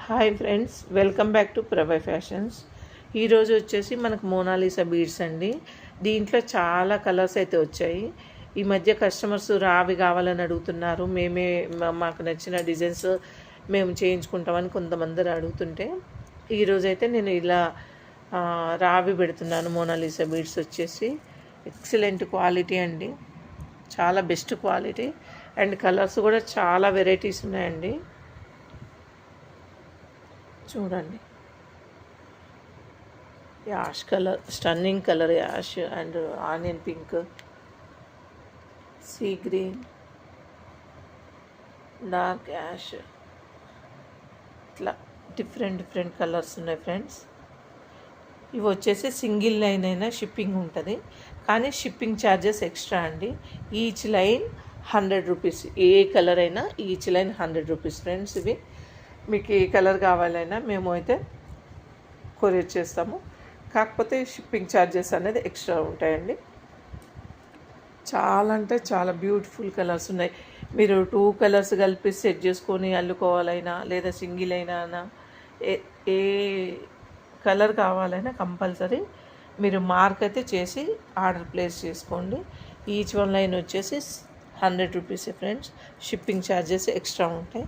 Hi friends, welcome back to Prabhai fashions. ఈరోజు వచ్చేసి మనకు మోనాలిసా బీడ్స్ అండి. దీంట్లో చాలా కలర్స్ అయితే వచ్చాయి. ఈ మధ్య కస్టమర్స్ రావి కావాలని అడుగుతున్నారు. మాకు నచ్చిన డిజైన్స్ మేము చేయించుకుంటామని కొంతమంది అడుగుతుంటే ఈరోజైతే నేను ఇలా రావి పెడుతున్నాను. మోనాలిసా బీడ్స్ వచ్చేసి ఎక్సలెంట్ క్వాలిటీ అండి, చాలా బెస్ట్ క్వాలిటీ అండ్ కలర్స్ కూడా చాలా వెరైటీస్ ఉన్నాయండి. చూడండి, ash colour, stunning colour ash and onion pink, sea green, dark ash, ఇట్లా డిఫరెంట్ కలర్స్ ఉన్నాయి ఫ్రెండ్స్. ఇవి వచ్చేసి సింగిల్ లైన్ అయినా షిప్పింగ్ ఉంటుంది, కానీ షిప్పింగ్ ఛార్జెస్ ఎక్స్ట్రా అండి. Each line 100 rupees. ఏ కలర్ అయినా ఈచ్ లైన్ 100 రూపీస్ ఫ్రెండ్స్. ఇవి మీకు ఏ కలర్ కావాలైనా మేము అయితే కొరియర్ చేస్తాము, కాకపోతే షిప్పింగ్ ఛార్జెస్ అనేది ఎక్స్ట్రా ఉంటాయండి. చాలా అంటే చాలా బ్యూటిఫుల్ కలర్స్ ఉన్నాయి. మీరు 2 కలర్స్ కలిపి సెట్ చేసుకొని అల్లుకోవాలైనా లేదా సింగిల్ అయినా ఏ కలర్ కావాలైనా కంపల్సరీ మీరు మార్క్ అయితే చేసి ఆర్డర్ ప్లేస్ చేసుకోండి. ఈచ్ వన్ లైన్ వచ్చేసి 100 రూపీసే ఫ్రెండ్స్. షిప్పింగ్ ఛార్జెస్ ఎక్స్ట్రా ఉంటాయి.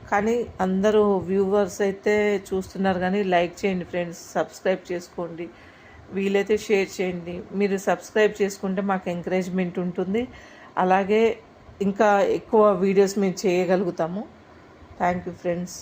కానీ అందరూ వ్యూవర్స్ అయితే చూస్తున్నారు, కానీ లైక్ చేయండి ఫ్రెండ్స్, సబ్స్క్రైబ్ చేసుకోండి, వీలైతే షేర్ చేయండి. మీరు సబ్స్క్రైబ్ చేసుకుంటే మాకు ఎంకరేజ్మెంట్ ఉంటుంది, అలాగే ఇంకా ఎక్కువ వీడియోస్ మేము చేయగలుగుతాము. Thank you friends.